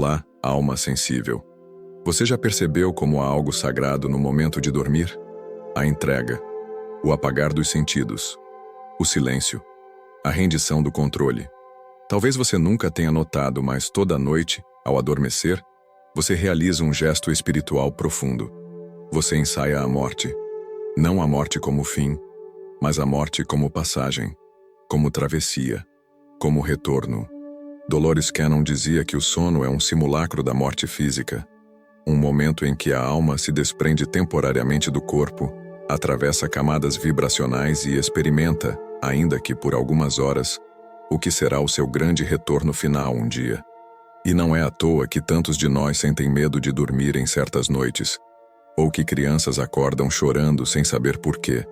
Olá, alma sensível. Você já percebeu como há algo sagrado no momento de dormir? A entrega, o apagar dos sentidos, o silêncio, a rendição do controle. Talvez você nunca tenha notado, mas toda noite, ao adormecer, você realiza um gesto espiritual profundo. Você ensaia a morte. Não a morte como fim, mas a morte como passagem, como travessia, como retorno. Dolores Cannon dizia que o sono é um simulacro da morte física, um momento em que a alma se desprende temporariamente do corpo, atravessa camadas vibracionais e experimenta, ainda que por algumas horas, o que será o seu grande retorno final um dia. E não é à toa que tantos de nós sentem medo de dormir em certas noites, ou que crianças acordam chorando sem saber por quê,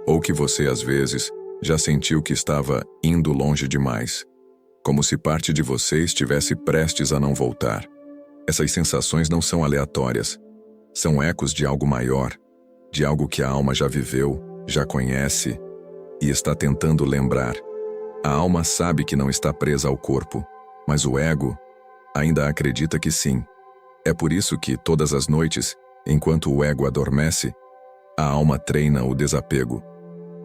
ou que você, às vezes, já sentiu que estava indo longe demais, como se parte de você estivesse prestes a não voltar. Essas sensações não são aleatórias, são ecos de algo maior, de algo que a alma já viveu, já conhece e está tentando lembrar. A alma sabe que não está presa ao corpo, mas o ego ainda acredita que sim. É por isso que, todas as noites, enquanto o ego adormece, a alma treina o desapego.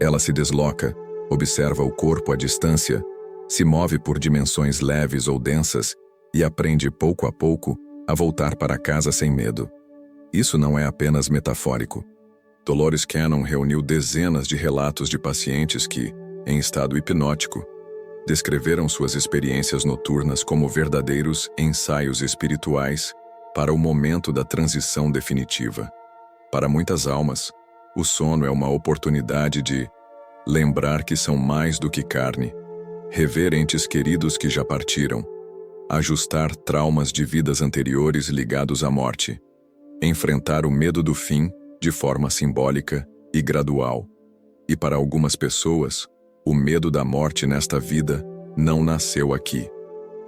Ela se desloca, observa o corpo à distância, se move por dimensões leves ou densas e aprende pouco a pouco a voltar para casa sem medo. Isso não é apenas metafórico. Dolores Cannon reuniu dezenas de relatos de pacientes que, em estado hipnótico, descreveram suas experiências noturnas como verdadeiros ensaios espirituais para o momento da transição definitiva. Para muitas almas, o sono é uma oportunidade de lembrar que são mais do que carne, rever entes queridos que já partiram, ajustar traumas de vidas anteriores ligados à morte, enfrentar o medo do fim de forma simbólica e gradual. E para algumas pessoas, o medo da morte nesta vida não nasceu aqui.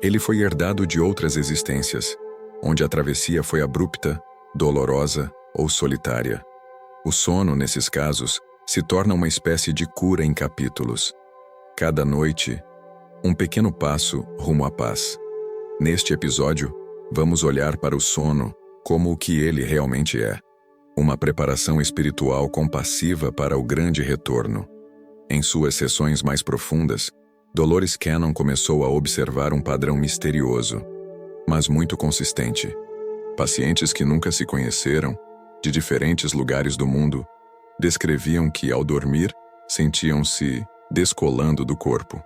Ele foi herdado de outras existências, onde a travessia foi abrupta, dolorosa ou solitária. O sono, nesses casos, se torna uma espécie de cura em capítulos. Cada noite, um pequeno passo rumo à paz. Neste episódio, vamos olhar para o sono como o que ele realmente é. Uma preparação espiritual compassiva para o grande retorno. Em suas sessões mais profundas, Dolores Cannon começou a observar um padrão misterioso, mas muito consistente. Pacientes que nunca se conheceram, de diferentes lugares do mundo, descreviam que, ao dormir, sentiam-se descolando do corpo.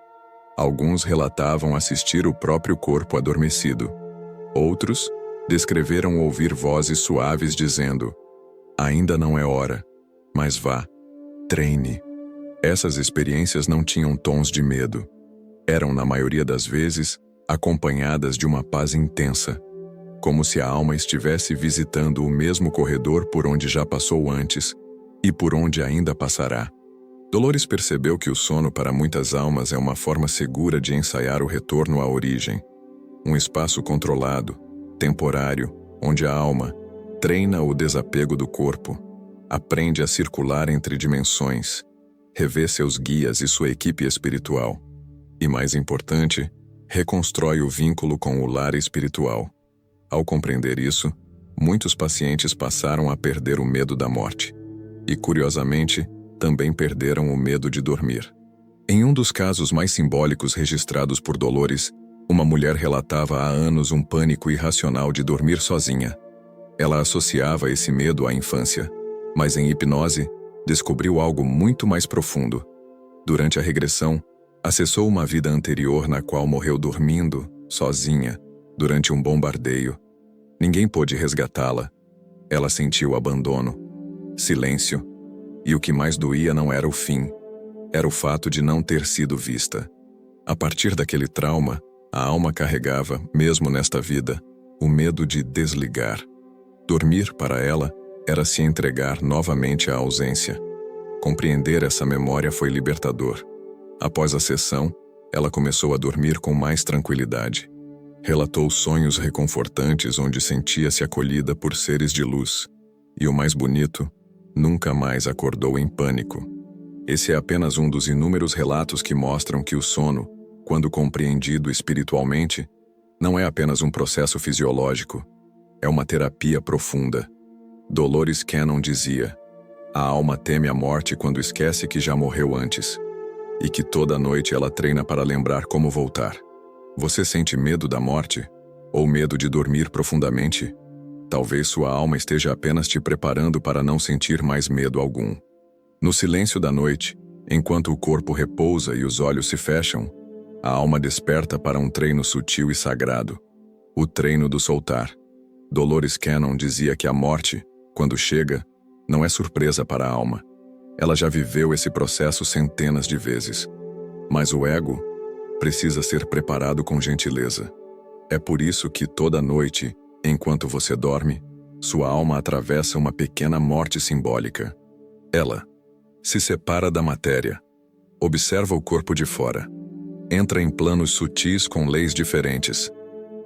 Alguns relatavam assistir o próprio corpo adormecido. Outros descreveram ouvir vozes suaves dizendo: "Ainda não é hora, mas vá, treine." Essas experiências não tinham tons de medo. Eram, na maioria das vezes, acompanhadas de uma paz intensa, como se a alma estivesse visitando o mesmo corredor por onde já passou antes e por onde ainda passará. Dolores percebeu que o sono para muitas almas é uma forma segura de ensaiar o retorno à origem. Um espaço controlado, temporário, onde a alma treina o desapego do corpo, aprende a circular entre dimensões, revê seus guias e sua equipe espiritual. E mais importante, reconstrói o vínculo com o lar espiritual. Ao compreender isso, muitos pacientes passaram a perder o medo da morte. E, curiosamente, também perderam o medo de dormir. Em um dos casos mais simbólicos registrados por Dolores, uma mulher relatava há anos um pânico irracional de dormir sozinha. Ela associava esse medo à infância, mas em hipnose, descobriu algo muito mais profundo. Durante a regressão, acessou uma vida anterior na qual morreu dormindo, sozinha, durante um bombardeio. Ninguém pôde resgatá-la. Ela sentiu abandono, silêncio, e o que mais doía não era o fim, era o fato de não ter sido vista. A partir daquele trauma, a alma carregava, mesmo nesta vida, o medo de desligar. Dormir, para ela, era se entregar novamente à ausência. Compreender essa memória foi libertador. Após a sessão, ela começou a dormir com mais tranquilidade. Relatou sonhos reconfortantes onde sentia-se acolhida por seres de luz. E o mais bonito, nunca mais acordou em pânico. Esse é apenas um dos inúmeros relatos que mostram que o sono, quando compreendido espiritualmente, não é apenas um processo fisiológico, é uma terapia profunda. Dolores Cannon dizia: a alma teme a morte quando esquece que já morreu antes, e que toda noite ela treina para lembrar como voltar. Você sente medo da morte? Ou medo de dormir profundamente? Talvez sua alma esteja apenas te preparando para não sentir mais medo algum. No silêncio da noite, enquanto o corpo repousa e os olhos se fecham, a alma desperta para um treino sutil e sagrado, o treino do soltar. Dolores Cannon dizia que a morte, quando chega, não é surpresa para a alma. Ela já viveu esse processo centenas de vezes. Mas o ego precisa ser preparado com gentileza. É por isso que toda noite, enquanto você dorme, sua alma atravessa uma pequena morte simbólica. Ela se separa da matéria, observa o corpo de fora, entra em planos sutis com leis diferentes,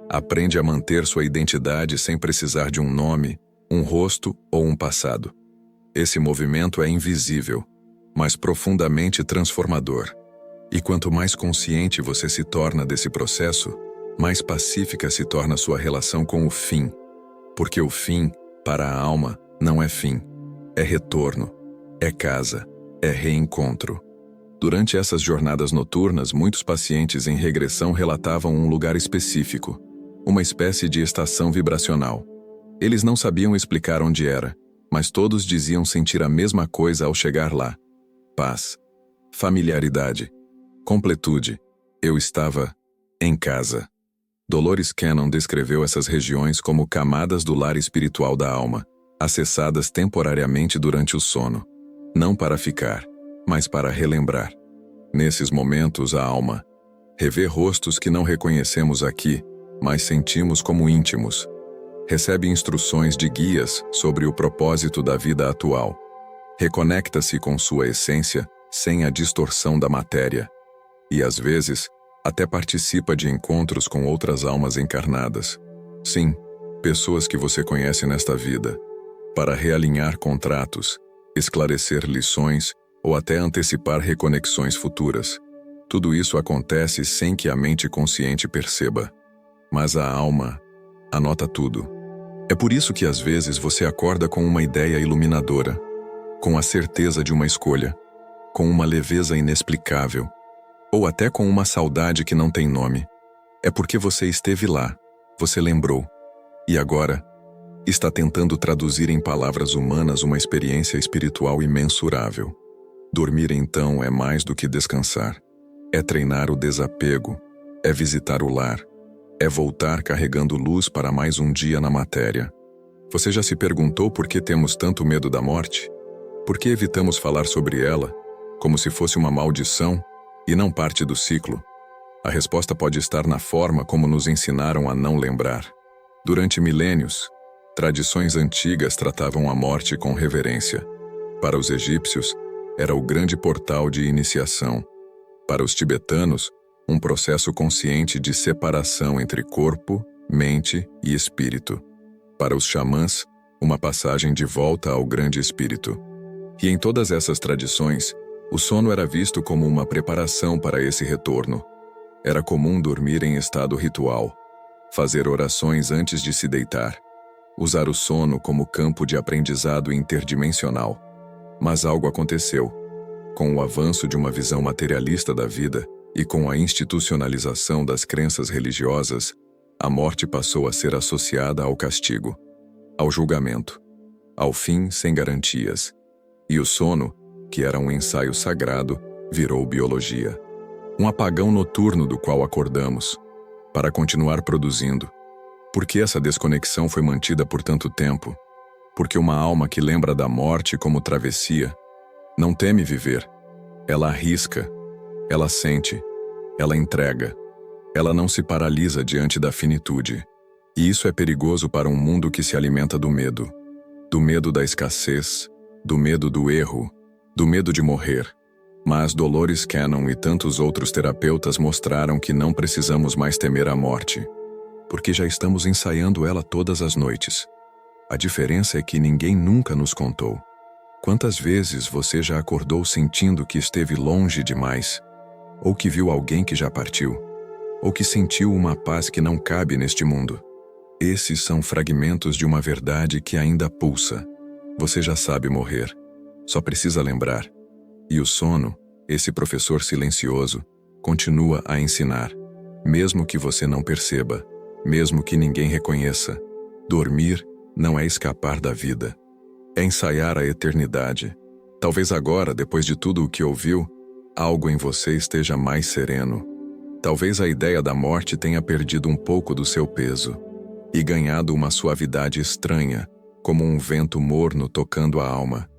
aprende a manter sua identidade sem precisar de um nome, um rosto ou um passado. Esse movimento é invisível, mas profundamente transformador. E quanto mais consciente você se torna desse processo, mais pacífica se torna sua relação com o fim. Porque o fim, para a alma, não é fim, é retorno, é casa, é reencontro. Durante essas jornadas noturnas, muitos pacientes em regressão relatavam um lugar específico, uma espécie de estação vibracional. Eles não sabiam explicar onde era, mas todos diziam sentir a mesma coisa ao chegar lá: paz, familiaridade, completude. Eu estava em casa. Dolores Cannon descreveu essas regiões como camadas do lar espiritual da alma, acessadas temporariamente durante o sono, não para ficar, mas para relembrar. Nesses momentos, a alma revê rostos que não reconhecemos aqui, mas sentimos como íntimos. Recebe instruções de guias sobre o propósito da vida atual. Reconecta-se com sua essência sem a distorção da matéria. E às vezes, até participa de encontros com outras almas encarnadas. Sim, pessoas que você conhece nesta vida, para realinhar contratos, esclarecer lições ou até antecipar reconexões futuras. Tudo isso acontece sem que a mente consciente perceba. Mas a alma anota tudo. É por isso que às vezes você acorda com uma ideia iluminadora, com a certeza de uma escolha, com uma leveza inexplicável, ou até com uma saudade que não tem nome. É porque você esteve lá, você lembrou, e agora está tentando traduzir em palavras humanas uma experiência espiritual imensurável. Dormir, então, é mais do que descansar. É treinar o desapego, é visitar o lar, é voltar carregando luz para mais um dia na matéria. Você já se perguntou por que temos tanto medo da morte? Por que evitamos falar sobre ela, como se fosse uma maldição e não parte do ciclo? A resposta pode estar na forma como nos ensinaram a não lembrar. Durante milênios, tradições antigas tratavam a morte com reverência. Para os egípcios, era o grande portal de iniciação. Para os tibetanos, um processo consciente de separação entre corpo, mente e espírito. Para os xamãs, uma passagem de volta ao grande espírito. E em todas essas tradições, o sono era visto como uma preparação para esse retorno. Era comum dormir em estado ritual, fazer orações antes de se deitar, usar o sono como campo de aprendizado interdimensional. Mas algo aconteceu. Com o avanço de uma visão materialista da vida e com a institucionalização das crenças religiosas, a morte passou a ser associada ao castigo, ao julgamento, ao fim sem garantias. E o sono, que era um ensaio sagrado, virou biologia. Um apagão noturno do qual acordamos, para continuar produzindo. Por que essa desconexão foi mantida por tanto tempo? Porque uma alma que lembra da morte como travessia não teme viver. Ela arrisca, ela sente, ela entrega. Ela não se paralisa diante da finitude. E isso é perigoso para um mundo que se alimenta do medo. Do medo da escassez, do medo do erro, do medo de morrer. Mas Dolores Cannon e tantos outros terapeutas mostraram que não precisamos mais temer a morte, porque já estamos ensaiando ela todas as noites. A diferença é que ninguém nunca nos contou. Quantas vezes você já acordou sentindo que esteve longe demais? Ou que viu alguém que já partiu? ou que sentiu uma paz que não cabe neste mundo. Esses são fragmentos de uma verdade que ainda pulsa. Você já sabe morrer. Só precisa lembrar. E o sono, esse professor silencioso, continua a ensinar. Mesmo que você não perceba, mesmo que ninguém reconheça, dormir não é escapar da vida. É ensaiar a eternidade. Talvez agora, depois de tudo o que ouviu, algo em você esteja mais sereno. Talvez a ideia da morte tenha perdido um pouco do seu peso e ganhado uma suavidade estranha, como um vento morno tocando a alma.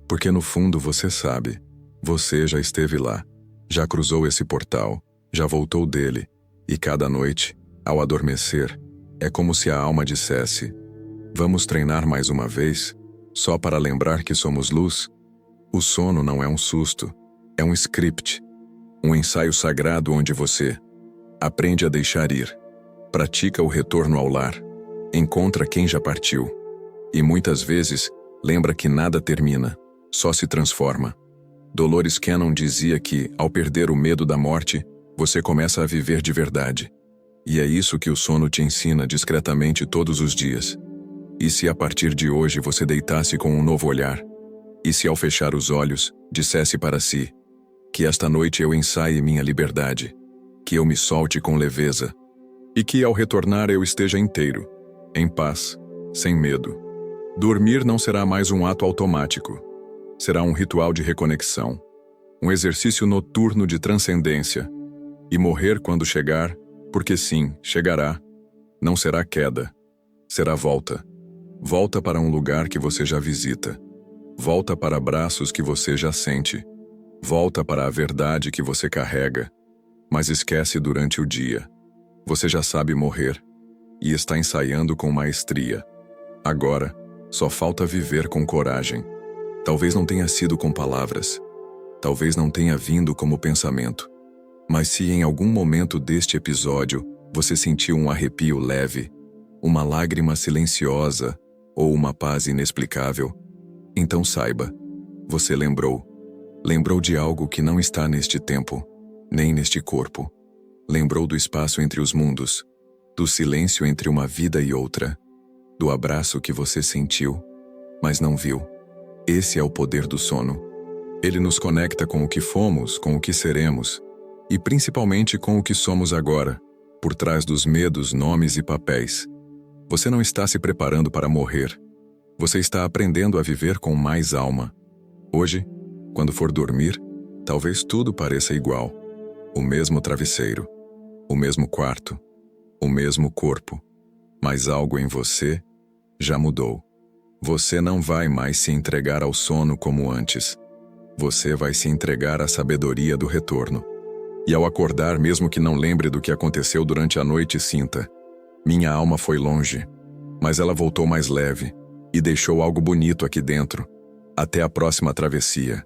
Porque no fundo você sabe, você já esteve lá, já cruzou esse portal, já voltou dele, e cada noite, ao adormecer, é como se a alma dissesse: vamos treinar mais uma vez, só para lembrar que somos luz? O sono não é um susto, é um script, um ensaio sagrado onde você aprende a deixar ir, pratica o retorno ao lar, encontra quem já partiu, e muitas vezes lembra que nada termina, só se transforma. Dolores Cannon dizia que, ao perder o medo da morte, você começa a viver de verdade. E é isso que o sono te ensina discretamente todos os dias. E se a partir de hoje você deitasse com um novo olhar? E se ao fechar os olhos, dissesse para si: que esta noite eu ensaie minha liberdade, que eu me solte com leveza, e que ao retornar eu esteja inteiro, em paz, sem medo. Dormir não será mais um ato automático. Será um ritual de reconexão, um exercício noturno de transcendência. E morrer quando chegar, porque sim, chegará, não será queda, será volta. Volta para um lugar que você já visita. Volta para braços que você já sente. Volta para a verdade que você carrega. Mas esquece durante o dia. Você já sabe morrer e está ensaiando com maestria. Agora, só falta viver com coragem. Talvez não tenha sido com palavras. Talvez não tenha vindo como pensamento. Mas se em algum momento deste episódio você sentiu um arrepio leve, uma lágrima silenciosa ou uma paz inexplicável, então saiba, você lembrou. Lembrou de algo que não está neste tempo, nem neste corpo. Lembrou do espaço entre os mundos, do silêncio entre uma vida e outra, do abraço que você sentiu, mas não viu. Esse é o poder do sono. Ele nos conecta com o que fomos, com o que seremos, e principalmente com o que somos agora, por trás dos medos, nomes e papéis. Você não está se preparando para morrer. Você está aprendendo a viver com mais alma. Hoje, quando for dormir, talvez tudo pareça igual. O mesmo travesseiro, o mesmo quarto, o mesmo corpo. Mas algo em você já mudou. Você não vai mais se entregar ao sono como antes. Você vai se entregar à sabedoria do retorno. E ao acordar, mesmo que não lembre do que aconteceu durante a noite, sinta: minha alma foi longe, mas ela voltou mais leve e deixou algo bonito aqui dentro. Até a próxima travessia.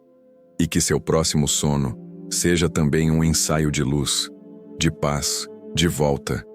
E que seu próximo sono seja também um ensaio de luz, de paz, de volta.